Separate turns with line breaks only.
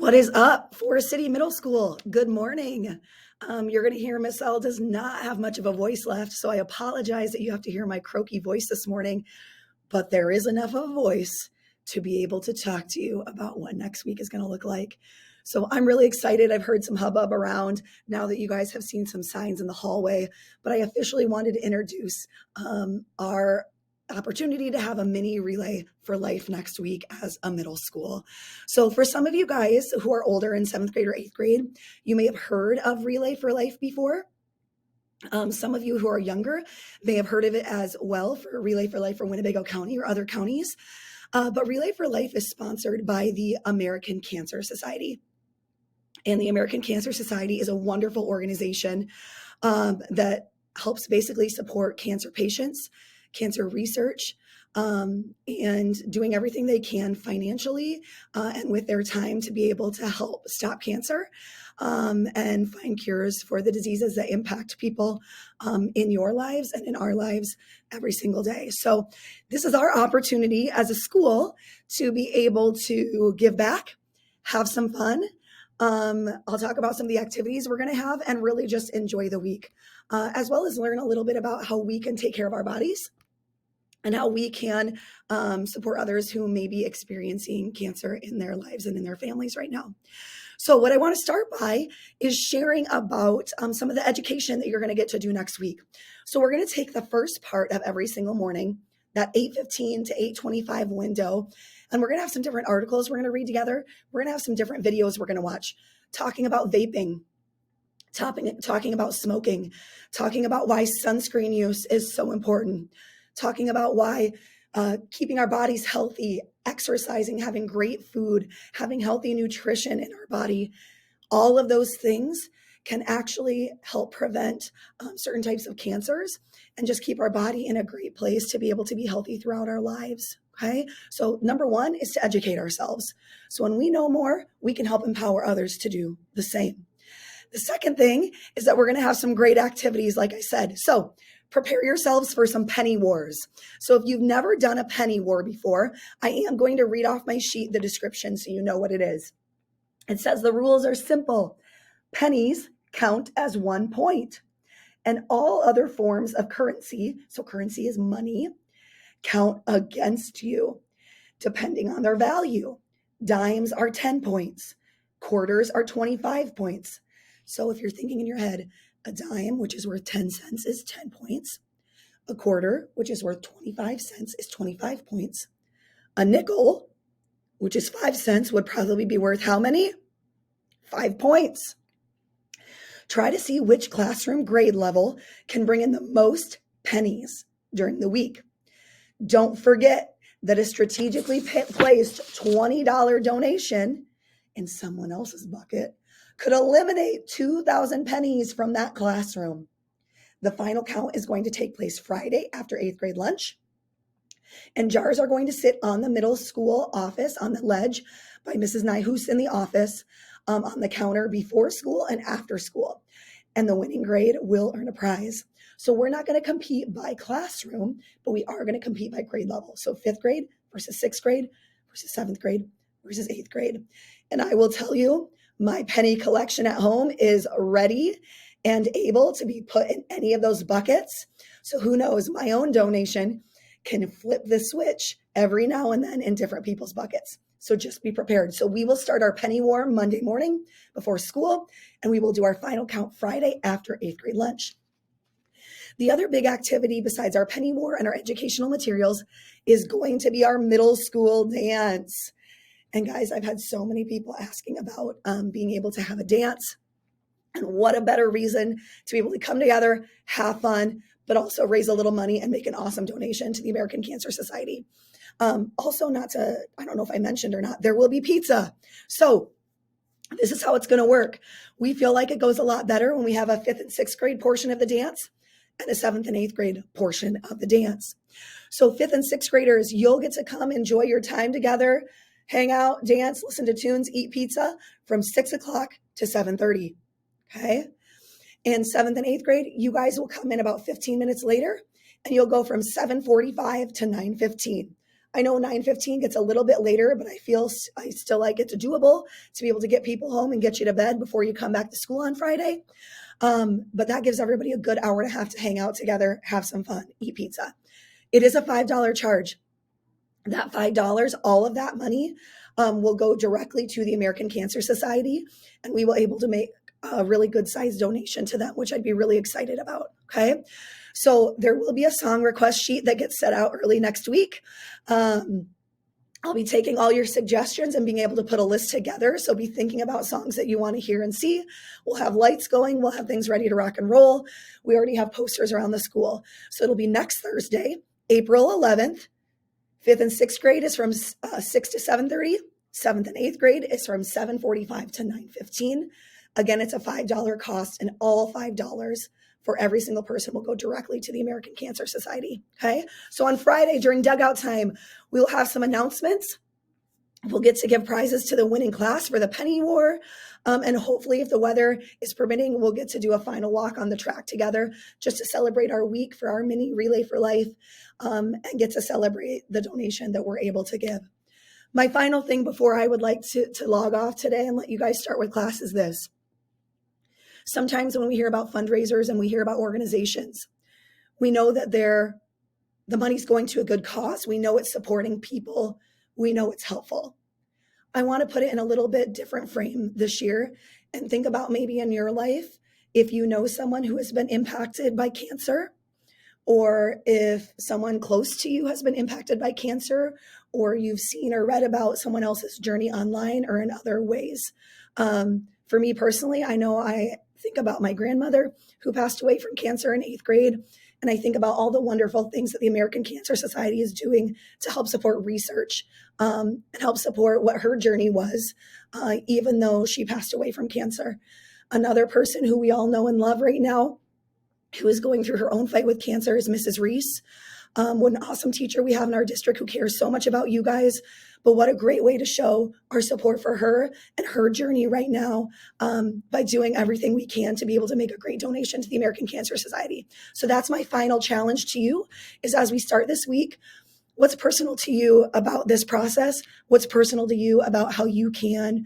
What is up, Forest City Middle School? Good morning. You're going to hear Miss L does not have much of a voice left, so I apologize that you have to hear my croaky voice this morning, but there is enough of a voice to be able to talk to you about what next week is going to look like. So I'm really excited. I've heard some hubbub around now that you guys have seen some signs in the hallway, but I officially wanted to introduce our opportunity to have a mini relay for life next week as a middle school. So for some of you guys who are older in 7th grade or 8th grade, you may have heard of Relay for Life before. Some of you who are younger may have heard of it as well for Relay for Life for Winnebago County or other counties. But Relay for Life is sponsored by the American Cancer Society. And the American Cancer Society is a wonderful organization that helps basically support cancer patients, cancer research, and doing everything they can financially and with their time to be able to help stop cancer and find cures for the diseases that impact people in your lives and in our lives every single day. So this is our opportunity as a school to be able to give back, have some fun. I'll talk about some of the activities we're going to have and really just enjoy the week, as well as learn a little bit about how we can take care of our bodies and how we can support others who may be experiencing cancer in their lives and in their families right now. So what I want to start by is sharing about some of the education that you're going to get to do next week. So we're going to take the first part of every single morning, that 8:15 to 8:25 window, and we're going to have some different articles we're going to read together. We're going to have some different videos we're going to watch, talking about vaping, talking about smoking, talking about why sunscreen use is so important, talking about why keeping our bodies healthy, exercising, having great food, having healthy nutrition in our body, all of those things can actually help prevent certain types of cancers and just keep our body in a great place to be able to be healthy throughout our lives. Okay. So number one is to educate ourselves. So when we know more, we can help empower others to do the same. The second thing is that we're going to have some great activities, like I said. So prepare yourselves for some penny wars. So if you've never done a penny war before, I am going to read off my sheet, the description, so you know what it is. It says the rules are simple. Pennies count as 1 point, and all other forms of currency, so currency is money, count against you, depending on their value. Dimes are 10 points. Quarters are 25 points. So if you're thinking in your head, a dime, which is worth 10 cents, is 10 points. A quarter, which is worth 25 cents, is 25 points. A nickel, which is 5 cents, would probably be worth how many? 5 points. Try to see which classroom grade level can bring in the most pennies during the week. Don't forget that a strategically placed $20 donation in someone else's bucket could eliminate 2,000 pennies from that classroom. The final count is going to take place Friday after 8th grade lunch. And jars are going to sit on the middle school office on the ledge by Mrs. Nyhus in the office on the counter before school and after school. And the winning grade will earn a prize. So we're not going to compete by classroom, but we are going to compete by grade level. So 5th grade versus 6th grade versus 7th grade versus 8th grade. And I will tell you, my penny collection at home is ready and able to be put in any of those buckets. So who knows, my own donation can flip the switch every now and then in different people's buckets. So just be prepared. So we will start our penny war Monday morning before school, and we will do our final count Friday after 8th grade lunch. The other big activity besides our penny war and our educational materials is going to be our middle school dance. And guys, I've had so many people asking about being able to have a dance. And what a better reason to be able to come together, have fun, but also raise a little money and make an awesome donation to the American Cancer Society. Also, I don't know if I mentioned or not, there will be pizza. So this is how it's going to work. We feel like it goes a lot better when we have a 5th and 6th grade portion of the dance and a 7th and 8th grade portion of the dance. So 5th and 6th graders, you'll get to come enjoy your time together, hang out, dance, listen to tunes, eat pizza from 6 o'clock to 7:30. Okay. And 7th and 8th grade, you guys will come in about 15 minutes later and you'll go from 7:45 to 9:15. I know 9:15 gets a little bit later, but I still like it's doable to be able to get people home and get you to bed before you come back to school on Friday. But that gives everybody a good hour and a half to hang out together, have some fun, eat pizza. It is a $5 charge. That $5, all of that money will go directly to the American Cancer Society, and we will able to make a really good sized donation to them, which I'd be really excited about. Okay. So there will be a song request sheet that gets set out early next week. I'll be taking all your suggestions and being able to put a list together. So be thinking about songs that you want to hear and see. We'll have lights going. We'll have things ready to rock and roll. We already have posters around the school. So it'll be next Thursday, April 11th. 5th and 6th grade is from 6 to 7:30. 7th and 8th grade is from 7:45 to 9:15. Again, it's a $5 cost, and all $5 for every single person will go directly to the American Cancer Society. Okay. So on Friday during dugout time, we'll have some announcements. We'll get to give prizes to the winning class for the penny war. And hopefully, if the weather is permitting, we'll get to do a final walk on the track together just to celebrate our week for our mini Relay for Life and get to celebrate the donation that we're able to give. My final thing before I would like to log off today and let you guys start with class is this. Sometimes when we hear about fundraisers and we hear about organizations, we know that the money's going to a good cause. We know it's supporting people. We know it's helpful. I want to put it in a little bit different frame this year and think about maybe in your life, if you know someone who has been impacted by cancer, or if someone close to you has been impacted by cancer, or you've seen or read about someone else's journey online or in other ways. For me personally, I know I think about my grandmother who passed away from cancer in 8th grade. And I think about all the wonderful things that the American Cancer Society is doing to help support research and help support what her journey was, even though she passed away from cancer. Another person who we all know and love right now, who is going through her own fight with cancer, is Mrs. Reese. What an awesome teacher we have in our district who cares so much about you guys. But what a great way to show our support for her and her journey right now by doing everything we can to be able to make a great donation to the American Cancer Society. So that's my final challenge to you is as we start this week, what's personal to you about this process? What's personal to you about how you can